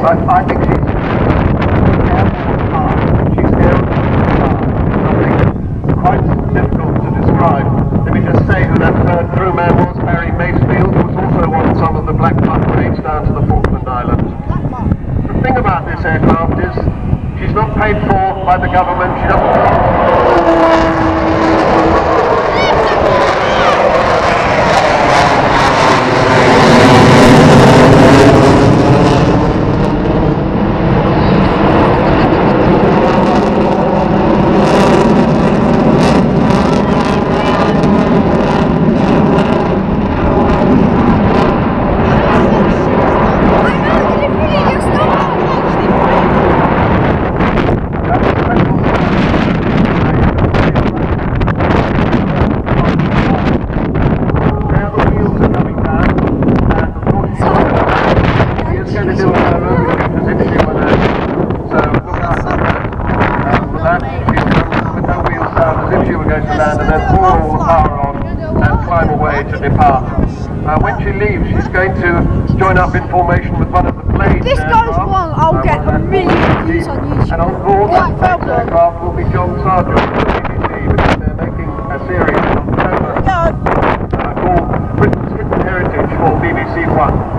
But I think she's quite difficult to describe. Let me just say who that third crewman was. Barry Macefield was also on some of the Black Buck raids down to the Falkland Islands. The thing about this aircraft is she's not paid for by the government. She doesn't. When she leaves, she's going to join up in formation with one of the planes. If this goes wrong, I'll get a million views on YouTube. And on board that aircraft will be John Sargent from the BBC, because they're making a series in October called Britain's Hidden Heritage for BBC One.